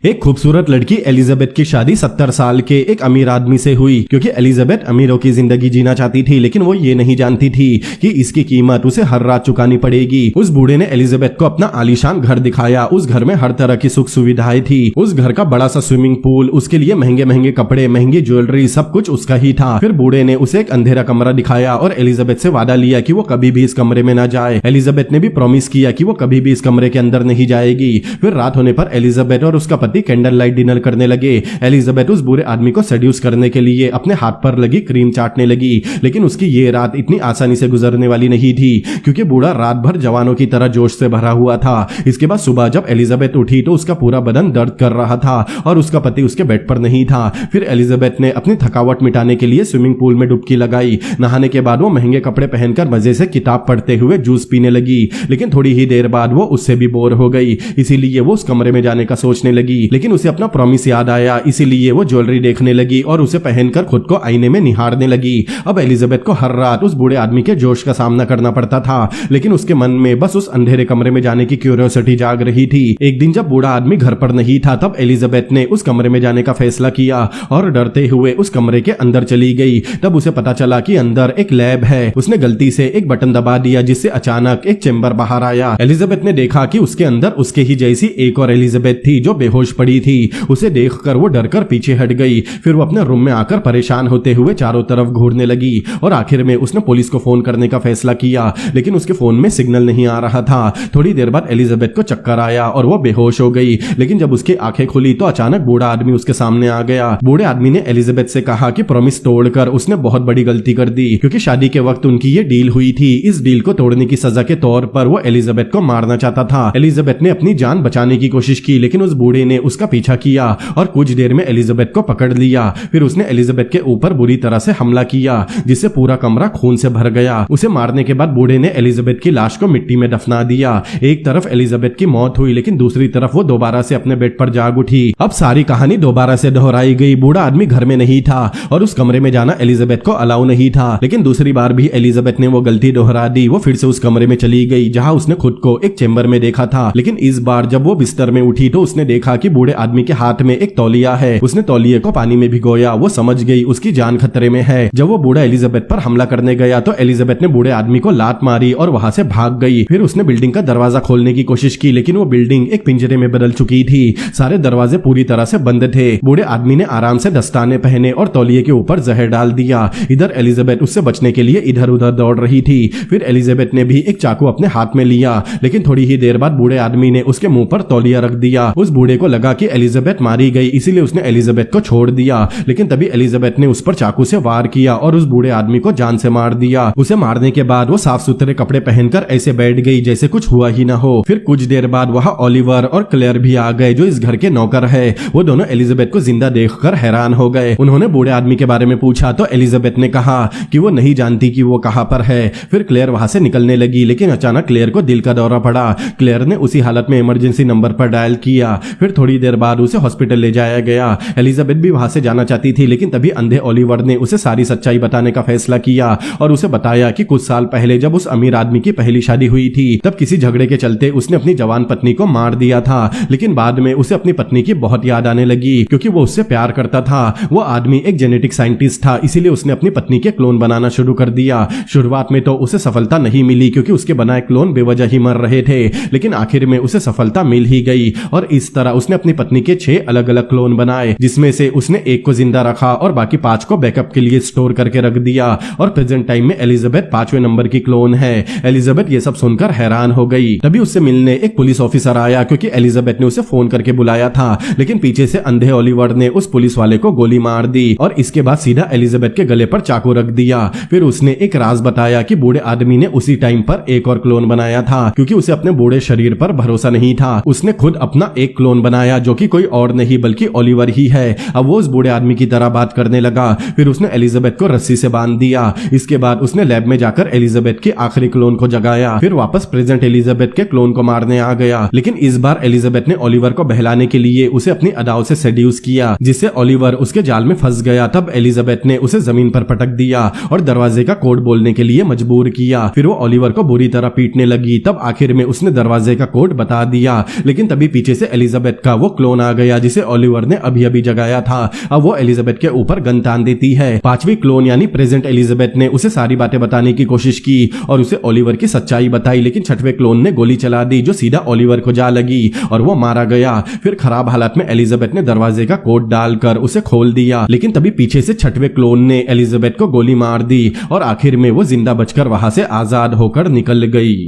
एक खूबसूरत लड़की एलिजाबेथ की शादी 70 साल के एक अमीर आदमी से हुई, क्योंकि एलिजाबेथ अमीरों की जिंदगी जीना चाहती थी, लेकिन वो ये नहीं जानती थी कि इसकी कीमत उसे हर रात चुकानी पड़ेगी। उस बूढ़े ने एलिजाबेथ को अपना आलीशान घर दिखाया। उस घर में हर तरह की सुख सुविधाएं थी। उस घर का बड़ा सा स्विमिंग पूल, उसके लिए महंगे महंगे कपड़े, महंगी ज्वेलरी, सब कुछ उसका ही था। फिर बूढ़े ने उसे एक अंधेरा कमरा दिखाया और एलिजाबेथ से वादा लिया कि वो कभी भी इस कमरे में न जाए। एलिजाबेथ ने भी प्रॉमिस किया कि वो कभी भी इस कमरे के अंदर नहीं जाएगी। फिर रात होने पर एलिजाबेथ और उसका पति कैंडल लाइट डिनर करने लगे। एलिजाबेथ उस बुरे आदमी को सेड्यूस करने के लिए अपने हाथ पर लगी क्रीम चाटने लगी, लेकिन उसकी ये रात इतनी आसानी से गुजरने वाली नहीं थी, क्योंकि बूढ़ा रात भर जवानों की तरह जोश से भरा हुआ था। इसके बाद सुबह जब एलिजाबेथ उठी तो उसका पूरा बदन दर्द कर रहा था और उसका पति उसके बेड पर नहीं था। फिर एलिजाबेथ ने अपनी थकावट मिटाने के लिए स्विमिंग पूल में डुबकी लगाई। नहाने के बाद वो महंगे कपड़े पहनकर मजे से किताब पढ़ते हुए जूस पीने लगी, लेकिन थोड़ी ही देर बाद वो उससे भी बोर हो गई। इसीलिए वो उस कमरे में जाने का सोचने लगी, लेकिन उसे अपना प्रॉमिस याद आया। इसीलिए वो ज्वेलरी देखने लगी और उसे पहनकर खुद को आईने में निहारने लगी। अब एलिजाबेथ को हर रात उस बूढ़े आदमी के जोश का सामना करना पड़ता था, लेकिन उसके मन में बस उस अंधेरे कमरे में जाने की क्यूरियोसिटी जाग रही थी। एक दिन जब बूढ़ा आदमी घर पर नहीं था, तब एलिजाबेथ ने उस कमरे में जाने का फैसला किया और डरते हुए उस कमरे के अंदर चली गई। तब उसे पता चला कि अंदर एक लैब है। उसने गलती से एक बटन दबा दिया, जिससे अचानक एक चेंबर बाहर आया। एलिजाबेथ ने देखा कि उसके अंदर उसके ही जैसी एक और एलिजाबेथ थी जो बेहोश पड़ी थी। उसे देखकर वो डरकर पीछे हट गई। फिर वो अपने रूम में आकर परेशान होते हुए चारों तरफ घूरने लगी और आखिर में उसने पुलिस को फोन करने का फैसला किया, लेकिन उसके फोन में सिग्नल नहीं आ रहा था। थोड़ी देर बाद एलिजाबेथ को चक्कर आया और वो बेहोश हो गई, लेकिन जब उसकी आंखें खुली तो अचानक बूढ़ा आदमी उसके सामने आ गया। बूढ़े आदमी ने एलिजाबेथ से कहा कि प्रॉमिस तोड़कर उसने बहुत बड़ी गलती कर दी, क्योंकि शादी के वक्त उनकी ये डील हुई थी। इस डील को तोड़ने की सजा के तौर पर वो एलिजाबेथ को मारना चाहता था। एलिजाबेथ ने अपनी जान बचाने की कोशिश की, लेकिन उस बूढ़े ने उसका पीछा किया और कुछ देर में एलिजाबेथ को पकड़ लिया। फिर उसने एलिजाबेथ के ऊपर बुरी तरह से हमला किया, जिससे पूरा कमरा खून से भर गया। उसे मारने के बाद बूढ़े ने एलिजाबेथ की लाश को मिट्टी में दफना दिया। एक तरफ एलिजाबेथ की मौत हुई, लेकिन दूसरी तरफ वो दोबारा से अपने बेड पर जाग उठी। अब सारी कहानी दोबारा से दोहराई गई। बूढ़ा आदमी घर में नहीं था और उस कमरे में जाना एलिजाबेथ को अलाउ नहीं था, लेकिन दूसरी बार भी एलिजाबेथ ने वो गलती दोहरा दी। वो फिर से उस कमरे में चली गई जहां उसने खुद को एक चेंबर में देखा था, लेकिन इस बार जब वो बिस्तर में उठी तो उसने देखा कि बूढ़े आदमी के हाथ में एक तौलिया है। उसने तौलिए को पानी में भिगोया। वो समझ गई उसकी जान खतरे में है। जब वो बूढ़ा एलिजाबेथ पर हमला करने गया तो एलिजाबेथ ने बूढ़े आदमी को लात मारी और वहां से भाग गई। फिर उसने बिल्डिंग का दरवाजा खोलने की कोशिश की, लेकिन वो बिल्डिंग एक पिंजरे में बदल चुकी थी। सारे दरवाजे पूरी तरह से बंद थे। बूढ़े आदमी ने आराम से दस्ताने पहने और तौलिए के ऊपर जहर डाल दिया। इधर एलिजाबेथ उससे बचने के लिए इधर उधर दौड़ रही थी। फिर एलिजाबेथ ने भी एक चाकू अपने हाथ में लिया, लेकिन थोड़ी ही देर बाद बूढ़े आदमी ने उसके मुंह पर तौलिया रख दिया। उस बूढ़े को लगा कि एलिजाबेथ मारी गई, इसीलिए उसने एलिजाबेथ को छोड़ दिया, लेकिन तभी एलिजाबेथ ने उस पर चाकू से वार किया और उस बूढ़े आदमी को जान से मार दिया। उसे मारने के बाद वो साफ सुथरे कपड़े पहनकर ऐसे बैठ गई जैसे कुछ हुआ ही ना हो। फिर कुछ देर बाद वहां ओलिवर और क्लेयर भी आ गए, जो इस घर के नौकर है। वो दोनों एलिजाबेथ को जिंदा देखकर हैरान हो गए। उन्होंने बूढ़े आदमी के बारे में पूछा तो एलिजाबेथ ने कहा कि वो नहीं जानती कि वो कहां पर है। फिर क्लेयर वहां से निकलने लगी, लेकिन अचानक क्लेयर को दिल का दौरा पड़ा। क्लेयर ने उसी हालत में इमरजेंसी नंबर पर डायल किया। फिर थोड़ी देर बाद उसे हॉस्पिटल ले जाया गया। एलिजाबेथ भी वहां से जाना चाहती थी, लेकिन तभी अंधे ओलिवर ने उसे सारी सच्चाई बताने का फैसला किया और उसे बताया कि कुछ साल पहले जब उस अमीर आदमी की पहली शादी हुई थी, तब किसी झगड़े के चलते उसने अपनी जवान पत्नी को मार दिया था, लेकिन बाद में उसे अपनी पत्नी की बहुत याद आने लगी, क्योंकि वो उससे प्यार करता था। वो आदमी एक जेनेटिक साइंटिस्ट था, इसीलिए उसने अपनी पत्नी के क्लोन बनाना शुरू कर दिया। शुरुआत में तो उसे सफलता नहीं मिली, क्योंकि उसके बनाए क्लोन बेवजह ही मर रहे थे, लेकिन आखिर में उसे सफलता मिल ही गई और इस तरह उसने अपनी पत्नी के 6 अलग अलग क्लोन बनाए, जिसमें से उसने एक को जिंदा रखा और बाकी 5 को बैकअप के लिए स्टोर करके रख दिया। और प्रेजेंट टाइम में एलिजाबेथ 5वें नंबर की क्लोन है। एलिजाबेथ ये सब सुनकर हैरान हो गई। तभी उससे मिलने एक पुलिस ऑफिसर आया, क्योंकि एलिजाबेथ ने उसे फोन करके बुलाया था, लेकिन पीछे से अंधे ओलिवर ने उस पुलिस वाले को गोली मार दी और इसके बाद सीधा एलिजाबेथ के गले पर चाकू रख दिया। फिर उसने एक राज बताया कि बूढ़े आदमी ने उसी टाइम पर एक और क्लोन बनाया था, क्योंकि उसे अपने बूढ़े शरीर पर भरोसा नहीं था। उसने खुद अपना एक क्लोन बनाया, जो कि कोई और नहीं बल्कि ओलिवर ही है। अब वो उस बूढ़े आदमी की तरह बात करने लगा। फिर उसने एलिजाबेथ को रस्सी से बांध दिया। इसके बाद उसने लैब में जाकर एलिजाबेथ के आखिरी क्लोन को जगाया। फिर वापस प्रेजेंट एलिजाबेथ के क्लोन को मारने आ गया, लेकिन इस बार एलिजाबेथ ने ओलिवर को बहलाने के लिए उसे अपनी अदाओं से सेड्यूस किया, जिससे ओलिवर उसके जाल में फंस गया। तब एलिजाबेथ ने उसे जमीन पर पटक दिया और दरवाजे का कोड बोलने के लिए मजबूर किया। फिर वो ओलिवर को बुरी तरह पीटने लगी। तब आखिर में उसने दरवाजे का कोड बता दिया, लेकिन तभी पीछे से एलिजाबेथ का वो क्लोन आ गया जिसे ओलिवर ने अभी अभी जगाया था। अब वो एलिजाबेथ के ऊपर गन तान देती है। पांचवी क्लोन यानी प्रेजेंट एलिजाबेथ ने उसे सारी बातें बताने की कोशिश की और उसे ओलिवर की सच्चाई बताई, लेकिन छठवें क्लोन ने गोली चला दी जो सीधा ओलिवर को जा लगी और वो मारा गया। फिर खराब हालत में एलिजाबेथ ने दरवाजे का कोड डालकर उसे खोल दिया, लेकिन तभी पीछे से छठवें क्लोन ने एलिजाबेथ को गोली मार दी और आखिर में वो जिंदा बचकर वहां से आजाद होकर निकल गई।